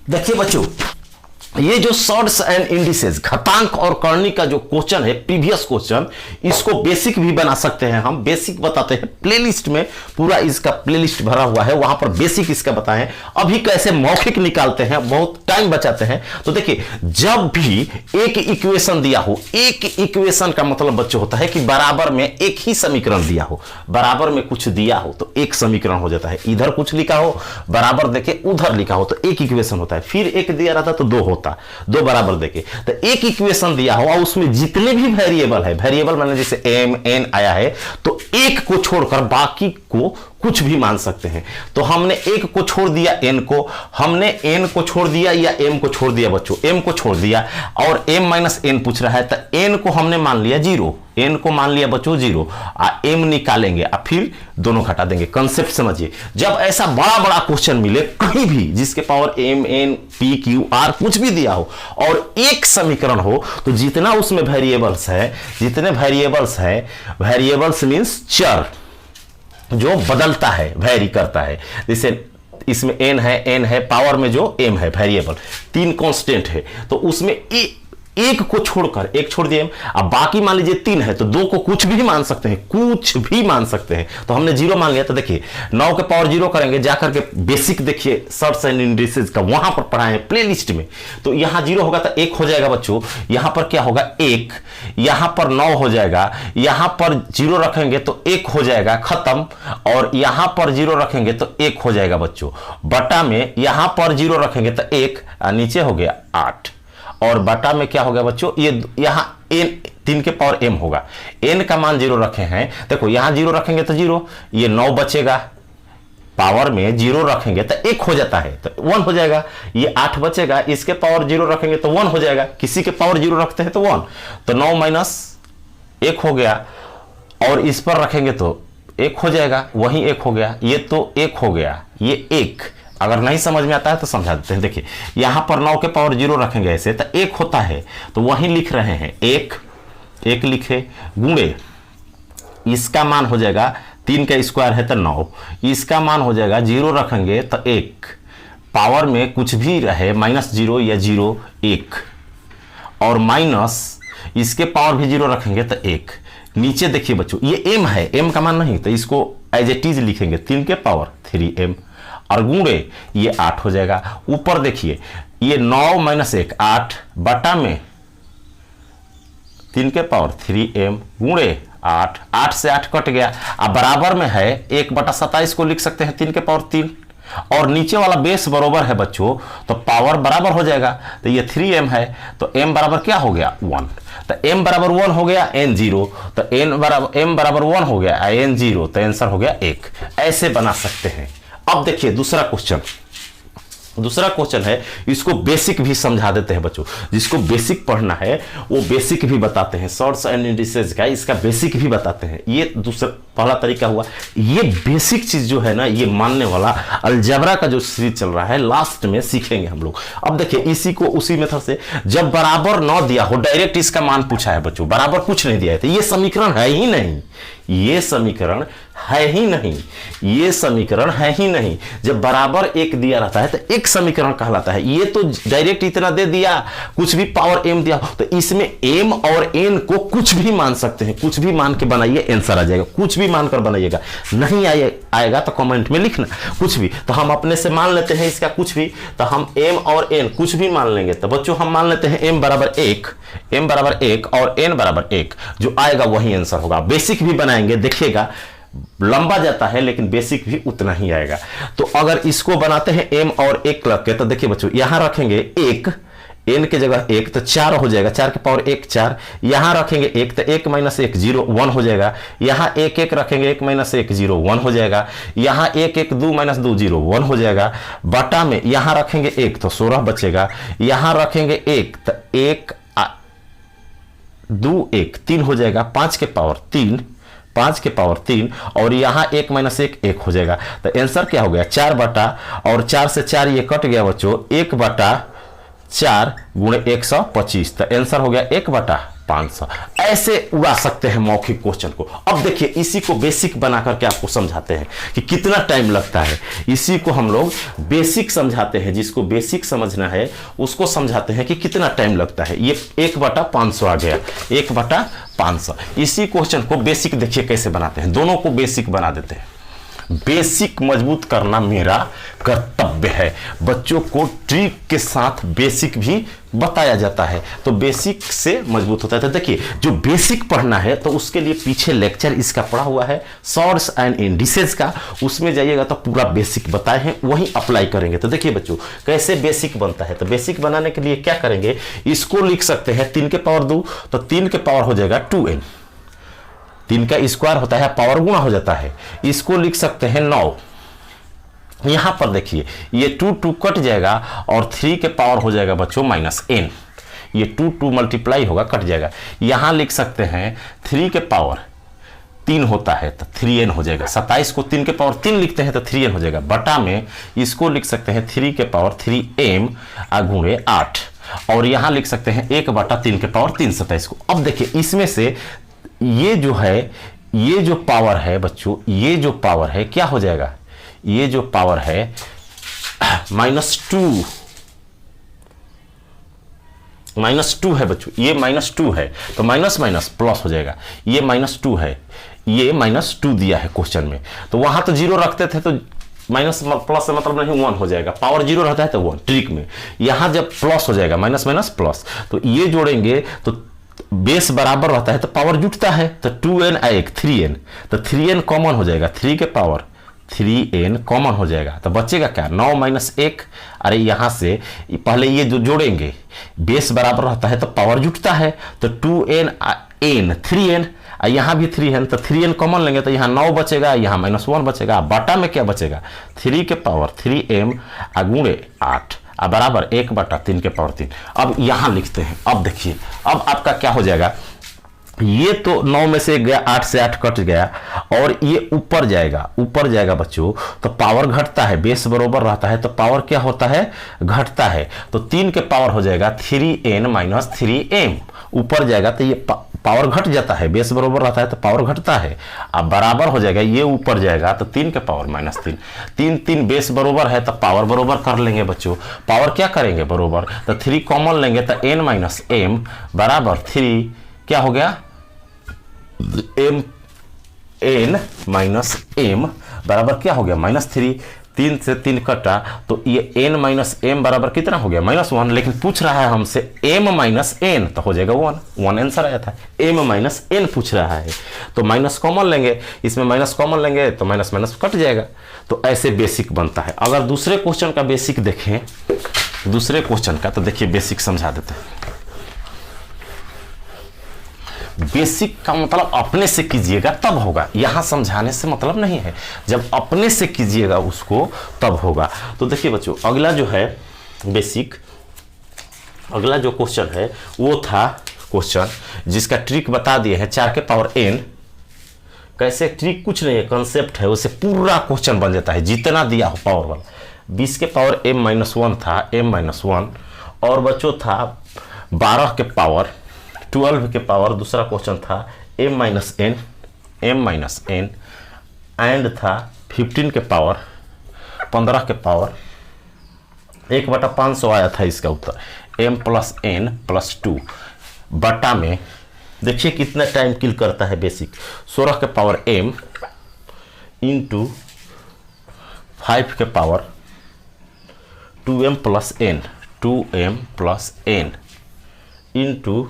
देखिए बच्चों, ये जो सॉर्ट्स एंड इंडिसेस घातांक और करनी का जो क्वेश्चन है, प्रीवियस क्वेश्चन, इसको बेसिक भी बना सकते हैं हम। बेसिक बताते हैं प्लेलिस्ट में, पूरा इसका प्लेलिस्ट भरा हुआ है, वहां पर बेसिक इसका बताएं। अभी कैसे मौखिक निकालते हैं, बहुत टाइम बचाते हैं। तो देखिए, जब भी एक इक्वेशन दिया हो, एक इक्वेशन का मतलब बच्चों होता है कि बराबर में एक ही समीकरण दिया हो, बराबर में कुछ दिया हो तो एक समीकरण हो जाता है। इधर कुछ लिखा हो, बराबर देके उधर लिखा हो तो एक इक्वेशन होता है। फिर एक दिया रहता तो दो होता, दो बराबर देके। तो एक इक्वेशन दिया हो और उसमें जितने भी वेरिएबल है, वेरिएबल माने जैसे एम एन आया है, तो एक को छोड़कर बाकी को कुछ भी मान सकते हैं। तो हमने एक को छोड़ दिया एन को, हमने एन को छोड़ दिया या एम को छोड़ दिया बच्चों, एम को छोड़ दिया और एम माइनस एन पूछ रहा है, तो एन को हमने मान लिया जीरो, एन को मान लिया बच्चों जीरो, एम निकालेंगे और फिर दोनों घटा देंगे। कंसेप्ट समझिए, जब ऐसा बड़ा बड़ा क्वेश्चन मिले कहीं भी जिसके power M N P Q R कुछ भी दिया हो और एक समीकरण हो, तो जितना उसमें वेरिएबल्स है, जितने वेरिएबल्स है, वेरिएबल्स मींस चर जो बदलता है, वेरी करता है। जैसे इसमें एन है, पावर में जो एम है वेरिएबल, तीन कांस्टेंट है, तो उसमें एक को छोड़कर, एक छोड़ दिए, अब बाकी मान लीजिए तीन है, तो दो को कुछ भी मान सकते हैं, कुछ भी मान सकते हैं। तो हमने जीरो मान लिया। तो देखिए 9 के पावर जीरो करेंगे, जाकर के बेसिक देखिए सॉर्ट्स एंड इंडिसेस का, वहां पर पढ़ाए प्ले लिस्ट में। तो यहां जीरो होगा तो एक हो जाएगा बच्चों, यहां पर क्या होगा एक, यहां पर 9 हो जाएगा, यहां पर जीरो रखेंगे तो एक हो जाएगा, खत्म। और यहां पर जीरो रखेंगे तो एक हो जाएगा बच्चों, बटा में यहां पर जीरो रखेंगे तो एक, नीचे हो गया 8 और बटा में क्या हो गया बच्चों, ये यहां एन 3 के पावर एम होगा, एन का मान जीरो रखे हैं। देखो यहां जीरो रखेंगे तो जीरो, ये 9 बचेगा, पावर में जीरो रखेंगे तो एक हो जाता है तो 1 हो जाएगा, ये 8 बचेगा, इसके पावर जीरो रखेंगे तो 1 हो जाएगा, किसी के पावर जीरो रखते हैं तो 1, तो 9 माइनस 1 हो गया, और इस पर रखेंगे तो 1 हो जाएगा, वही 1 हो गया, ये तो 1 हो गया, ये 1। अगर नहीं समझ में आता है तो समझा देते हैं। देखिए यहां पर 9 के पावर जीरो रखेंगे ऐसे तो 1 होता है, तो वहीं लिख रहे हैं 1 लिखे, गुणे इसका मान हो जाएगा 3 का स्क्वायर है तो 9, इसका मान हो जाएगा जीरो रखेंगे तो 1, पावर में कुछ भी रहे -0 या 0 1, और माइनस इसके पावर भी जीरो रखेंगे तो 1। नीचे देखिए बच्चों, ये m है, m का मान नहीं तो इसको एज इट इज लिखेंगे 3 के पावर 3m, और गुणे ये 8 हो जाएगा। ऊपर देखिए ये 9 माइनस 1 8 बटा में 3 के पावर 3m गुणे 8, 8 से 8 कट गया, अब बराबर में है 1/27 को लिख सकते हैं 3 के पावर 3, और नीचे वाला बेस बराबर है बच्चों तो पावर बराबर हो जाएगा, तो ये 3m है तो m बराबर क्या हो गया 1, तो m बराबर 1 हो गया n 0, तो m बराबर 1 हो गया n 0, तो आंसर हो गया 1। ऐसे बना सकते हैं। अब देखिए दूसरा क्वेश्चन है, इसको बेसिक भी समझा देते हैं बच्चों। जिसको बेसिक पढ़ना है वो बेसिक भी बताते हैं, सॉर्ट्स एंड इंडिसेस का इसका बेसिक भी बताते हैं। ये दूसरा पहला तरीका हुआ। ये बेसिक चीज जो है ना, ये मानने वाला अलजेब्रा का जो सीरीज चल रहा है, लास्ट में सीखेंगे हम लोग। अब देखिए इसी को उसी मेथड से, जब बराबर 9 दिया हो, डायरेक्ट इसका मान पूछा है बच्चों, बराबर कुछ नहीं दिया है, तो ये समीकरण है ही नहीं, ये समीकरण है ही नहीं, ये समीकरण है ही नहीं। जब बराबर 1 दिया रहता है तो एक समीकरण कहलाता है। ये तो डायरेक्ट इतना दे दिया, कुछ भी पावर m दिया, तो इसमें m और n को कुछ भी मान सकते हैं, कुछ भी मान के बनाइए आंसर आ जाएगा, कुछ भी मानकर बनाइएगा। नहीं आएगा तो कमेंट में लिखना कुछ भी, तो हम अपने से मान लेते हैं इसका कुछ भी, तो हम m और n कुछ भी मान लेंगे। तो बच्चों हम मान लेते हैं m बराबर 1 और n बराबर 1, जो आएगा वही आंसर होगा। बेसिक भी बनाएंगे, देखिएगा लंबा जाता है लेकिन बेसिक भी उतना ही आएगा। तो अगर इसको बनाते हैं m और 1 रख के, तो देखिए बच्चों यहां रखेंगे 1, n के जगह 1 तो 4 हो जाएगा, 4 के पावर 1 4, यहां रखेंगे 1 तो 1 माइनस 1 0 1 हो जाएगा, यहां 1 1 रखेंगे 1 माइनस 1 0 1 हो जाएगा, यहां 1 1 2 माइनस 2 0 1 हो जाएगा, बटा में यहां रखेंगे 1 तो 16 बचेगा, यहां रखेंगे 1 तो 1 2 1 3 हो जाएगा, 5 के पावर 3 और यहाँ 1 माइनस 1 हो जाएगा। तो आंसर क्या हो गया 4 बटा, और 4 से 4 ये कट गया बच्चों, 1/4 गुणे 125, तो आंसर हो गया 1/5। 500। ऐसे उड़ा सकते हैं मौखिक क्वेश्चन को। अब देखिए इसी को बेसिक बना करके आपको समझाते हैं कि कितना टाइम लगता है। इसी को हम लोग बेसिक समझाते हैं, जिसको बेसिक समझना है उसको समझाते हैं कि कितना टाइम लगता है। ये 1/500 आ गया, 1/500। इसी क्वेश्चन को बेसिक देखिए कैसे बनाते हैं, दोनों को बेसिक बना देते हैं। बेसिक मजबूत करना मेरा कर्तव्य है। बच्चों को ट्रिक के साथ बेसिक भी बताया जाता है, तो बेसिक से मजबूत होता है। तो देखिए जो बेसिक पढ़ना है तो उसके लिए पीछे लेक्चर इसका पढ़ा हुआ है, सॉर्ट्स एंड इंडिसेस का, उसमें जाइएगा तो पूरा बेसिक बताए हैं, वही अप्लाई करेंगे। तो देखिए बच्चों कैसे बेसिक बनता है। तो बेसिक बनाने के लिए क्या करेंगे, इसको लिख सकते हैं 3 के पावर 2, तो 3 के पावर हो जाएगा 2n, 3 का स्क्वायर होता है, पावर गुणा हो जाता है। इसको लिख सकते हैं 9। यहां पर देखिए ये 2 कट जाएगा और 3 के पावर हो जाएगा बच्चों -n। ये 2 मल्टीप्लाई होगा, कट जाएगा। यहां लिख सकते हैं 3 के पावर 3 होता है तो 3n हो जाएगा। 27 को 3 के पावर 3 लिखते हैं तो 3n हो जाएगा। बटा में इसको लिख सकते हैं 3 के पावर 3m गुणे 8, और यहां लिख सकते हैं 1/3 के पावर 3 27 को। अब देखिए इसमें से ये जो है, ये जो पावर है बच्चों, ये जो पावर है क्या हो जाएगा, ये जो पावर है -2 है बच्चों, ये -2 है तो माइनस माइनस प्लस हो जाएगा। ये -2 है, ये -2 दिया है क्वेश्चन में, तो वहां तो 0 रखते थे तो माइनस प्लस से मतलब नहीं 1 हो जाएगा। पावर 0 रहता है तो 1 ट्रिक में। यहां जब प्लस हो जाएगा माइनस माइनस प्लस, तो ये जोड़ेंगे तो बेस बराबर रहता है तो पावर जुटता है, तो 2n 3n, तो 3n कॉमन हो जाएगा, 3 के पावर 3n कॉमन हो जाएगा। तो बचेगा क्या, 9 - 1। अरे यहां से पहले ये जो जोड़ेंगे, बेस बराबर रहता है तो पावर जुटता है, तो 2n 3n, यहां भी 3 है तो 3n कॉमन लेंगे तो यहां 9 बचेगा, यहां -1 बचेगा। बाटा में क्या बचेगा, 3 के पावर 3m गुणे 8 बराबर 1/3 के पावर 3। अब यहां लिखते हैं। अब देखिए अब आपका क्या हो जाएगा, ये तो 9 में से गया, 8 से 8 कट गया, और ये ऊपर जाएगा बच्चों, तो पावर घटता है, बेस बराबर रहता है तो पावर क्या होता है, घटता है। तो 3 के पावर हो जाएगा 3n - 3m, ऊपर जाएगा तो ये पावर घट जाता है, बेस बराबर रहता है तो पावर घटता है। अब बराबर हो जाएगा, ये ऊपर जाएगा तो 3 के पावर -3, 3 बेस बराबर है तो पावर बराबर कर लेंगे बच्चों। पावर क्या करेंगे बराबर, तो 3 कॉमन लेंगे तो n - m बराबर 3 क्या हो गया, n - m बराबर क्या हो गया, -3। 3 से 3 कटा तो ये n - m बराबर कितना हो गया, -1। लेकिन पूछ रहा है हमसे m - n, तो हो जाएगा 1 आंसर आया था। m - n पूछ रहा है तो माइनस कॉमन लेंगे, इसमें माइनस कॉमन लेंगे तो माइनस माइनस कट जाएगा। तो ऐसे बेसिक बनता है। अगर दूसरे क्वेश्चन का बेसिक देखें, दूसरे क्वेश्चन का, तो देखिए बेसिक समझा देते हैं। बेसिक का मतलब अपने से कीजिएगा तब होगा, यहां समझाने से मतलब नहीं है। जब अपने से कीजिएगा उसको तब होगा। तो देखिए बच्चों अगला जो है बेसिक, अगला जो क्वेश्चन है वो था क्वेश्चन जिसका ट्रिक बता दिए हैं 4 के पावर n। कैसे ट्रिक कुछ नहीं है, कंसेप्ट है, उससे पूरा क्वेश्चन बन जाता है जितना दिया हो पावर वाला। 20 के पावर m - 1 था, m - 1, और बच्चों था 12 के पावर 12 के पावर, दूसरा क्वेश्चन था m - n एंड था 15 के पावर 15 के पावर 1/500 आया था इसका उत्तर, m + n + 2 बटा में। देखिए कितना टाइम किल करता है बेसिक, 16 के पावर m इंटू 5 के power 2m + n, 2m + n into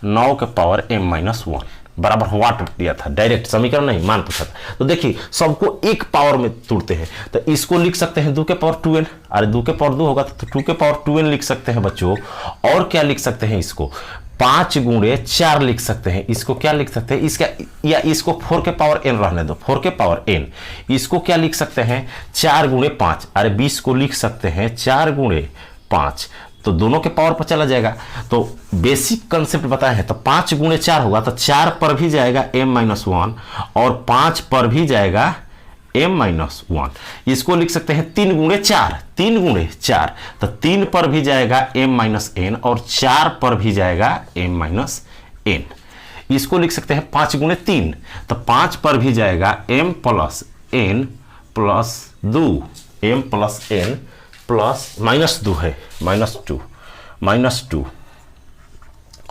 9 के पावर m - 1 बराबर वाट दिया था, डायरेक्ट समीकरण नहीं, मान पूछा था। तो देखिए सबको एक पावर में तोड़ते हैं, तो इसको लिख सकते हैं 2 के पावर 2n। अरे 2 के पावर 2 होगा तो 2 के पावर 2n लिख सकते हैं बच्चों। और क्या लिख सकते हैं, इसको 5 गुणे 4 लिख सकते हैं। इसको क्या लिख सकते हैं, इसका या इसको 4 के पावर n रहने दो, 4 के पावर n। इसको क्या लिख सकते हैं, 4 गुणे 5। अरे 20 को लिख सकते हैं 4 गुणे 5, तो दोनों के पावर पर चला जाएगा। तो बेसिक कंसेप्ट बताया है, तो 5 गुणे 4 होगा तो 4 पर भी जाएगा m - 1 और 5 पर भी जाएगा m माइनस 1। इसको लिख सकते हैं 3 गुणे 4, 3 गुणे 4, तो 3 पर भी जाएगा m माइनस n और 4 पर भी जाएगा m माइनस n। इसको लिख सकते हैं 5 गुणे 3, तो 5 पर भी जाएगा m plus n plus 2, m plus n plus minus 2 है, माइनस 2।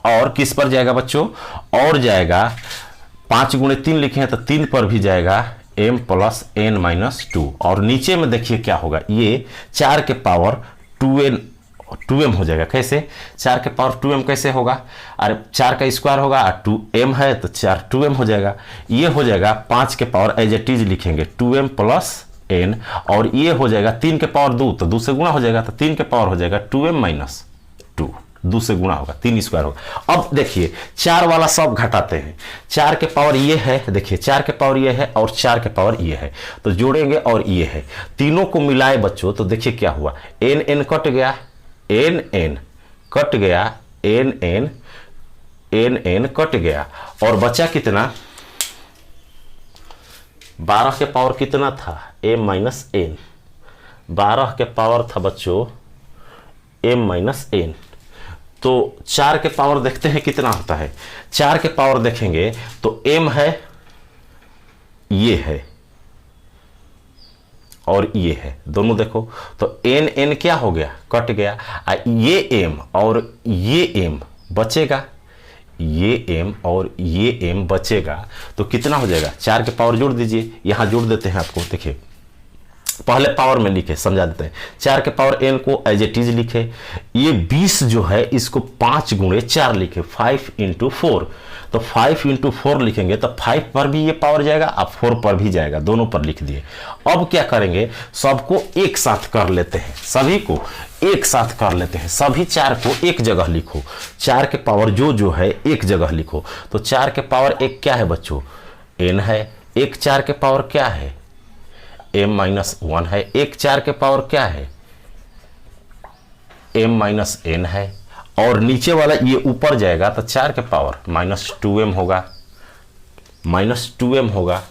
और किस पर जाएगा बच्चों, और जाएगा 5 गुणे 3 लिखे हैं तो 3 पर भी जाएगा m प्लस n माइनस 2। और नीचे में देखिए क्या होगा, ये 4 के पावर 2m हो जाएगा। कैसे 4 के पावर 2m कैसे होगा, अरे 4 का स्क्वायर होगा 2m है तो 4 2m हो जाएगा। ये हो जाएगा 5 के पावर एज इट इज लिखेंगे 2m प्लस n, और ये हो जाएगा 3 के पावर 2 तो 2 से गुणा हो जाएगा, तो 3 के पावर हो जाएगा 2m माइनस 2, 2 से गुणा होगा, 3 स्क्वायर होगा। अब देखिए 4 वाला सब घटाते हैं, 4 के पावर ये है, देखिए 4 के पावर ये है और 4 के पावर ये है, तो जोड़ेंगे और ये है, तीनों को मिलाए बच्चों तो देखिए क्या हुआ, n कट गया, n कट गया, n कट गया, और बचा कितना, 12 के पावर कितना था m माइनस n, 12 के पावर था बच्चों m माइनस n। तो 4 के पावर देखते हैं कितना होता है, 4 के पावर देखेंगे तो m है, ये है और ये है, दोनों देखो तो n क्या हो गया, कट गया, ये m और ये m बचेगा, ये m और ये m बचेगा, तो कितना हो जाएगा, 4 के पावर जोड़ दीजिए, यहां जोड़ देते हैं आपको, देखिए पहले पावर में लिखे समझा देते हैं, 4 के पावर n को एज इट इज लिखे, ये 20 जो है इसको 5 गुणे 4 लिखे, 5 इंटू 4, तो 5 इंटू 4 लिखेंगे तो 5 पर भी ये पावर जाएगा और 4 पर भी जाएगा, दोनों पर लिख दिए। अब क्या करेंगे, सबको एक साथ कर लेते हैं, सभी को एक साथ कर लेते हैं, सभी 4 को एक जगह लिखो, 4 के पावर जो है एक जगह लिखो, तो 4 के पावर 1 क्या है बच्चों, n है, 1 4 के पावर क्या है, m माइनस 1 है, 1 4 के पावर क्या है, m माइनस n है, और नीचे वाला ये ऊपर जाएगा तो 4 के पावर माइनस 2m होगा, माइनस 2m होगा,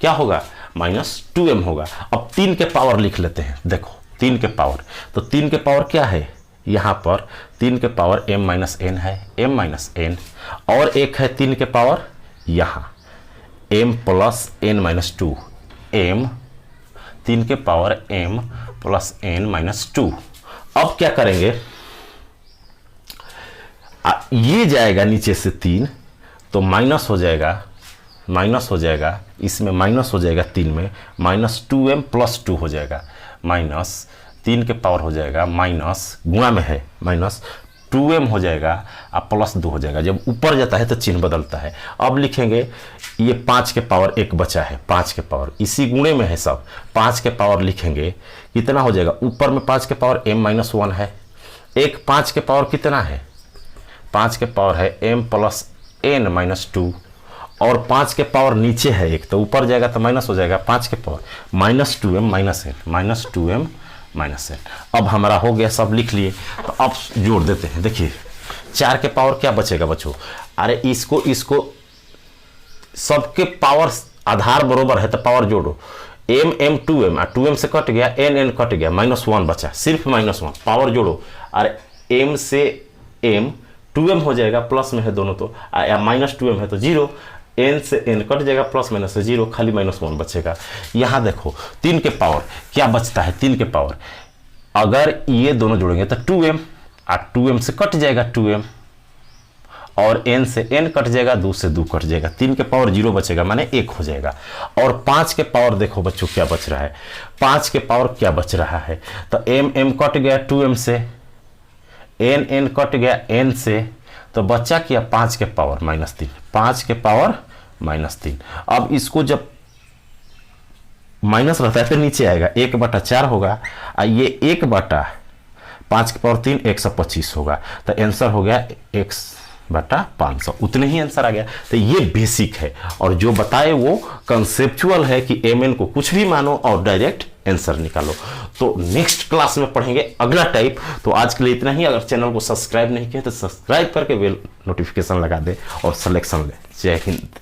क्या होगा, माइनस 2m होगा। अब 3 के पावर लिख लेते हैं, देखो 3 के पावर, तो 3 के पावर क्या है, यहाँ पर 3 के पावर m माइनस n है, m माइनस n, और एक है 3 के पावर यहाँ m plus n minus 2, m 3 के power m plus n minus 2। अब क्या करेंगे, ये जाएगा नीचे से 3 तो माइनस हो जाएगा, इसमें माइनस हो जाएगा 3 में, माइनस 2m प्लस 2 हो जाएगा, माइनस 3 के पावर हो जाएगा, माइनस गुणा में है माइनस 2m हो जाएगा और प्लस 2 हो जाएगा, जब ऊपर जाता है तो चिन्ह बदलता है। अब लिखेंगे ये 5 के पावर 1 बचा है, 5 के पावर इसी गुणे में है सब, 5 के पावर लिखेंगे कितना हो जाएगा, ऊपर में 5 के पावर m माइनस 1 है, एक 5 के पावर कितना है, 5 के पावर है m प्लस n माइनस 2, और 5 के पावर नीचे है एक, तो ऊपर जाएगा तो माइनस हो जाएगा, 5 के power minus 2m minus n, minus 2m minus n। अब हमारा हो गया, सब लिख लिए, तो अब जोड़ देते हैं, देखिए 4 के पावर क्या बचेगा बच्चों, अरे इसको सबके पावर आधार बरोबर है तो पावर जोड़ो, m 2m और 2m से कट गया, n कट गया, माइनस 1 बचा, सिर्फ माइनस 1, पावर जोड़ो, अरे m से m 2m हो जाएगा, प्लस में है दोनों तो, माइनस 2m है तो 0, n से n कट जाएगा, प्लस माइनस से 0, खाली माइनस 1 बचेगा। यहाँ देखो 3 के पावर क्या बचता है, 3 के पावर अगर ये दोनों जोड़ेंगे तो 2m, और 2m से कट जाएगा 2m, और n से n कट जाएगा, 2 से 2 कट जाएगा, 3 के पावर 0 बचेगा, माने 1 हो जाएगा। और 5 के पावर देखो बच्चों क्या बच रहा है, 5 के पावर क्या बच रहा है, तो m कट गया 2m से, n कट गया n से, तो बच्चा क्या 5 के पावर माइनस 3, 5 के पावर माइनस 3। अब इसको जब माइनस रहता है तो नीचे आएगा, 1/4 होगा, और ये 1/5 के पावर 3 125 होगा, तो आंसर हो गया 1/500, उतने ही आंसर आ गया। तो ये बेसिक है, और जो बताए वो कंसेप्चुअल है कि mn को कुछ भी मानो और डायरेक्ट आंसर निकालो। तो नेक्स्ट क्लास में पढ़ेंगे अगला टाइप। तो आज के लिए इतना ही। अगर चैनल को सब्सक्राइब नहीं किया तो सब्सक्राइब करके बेल नोटिफिकेशन लगा दे और सिलेक्शन ले। जय हिंद।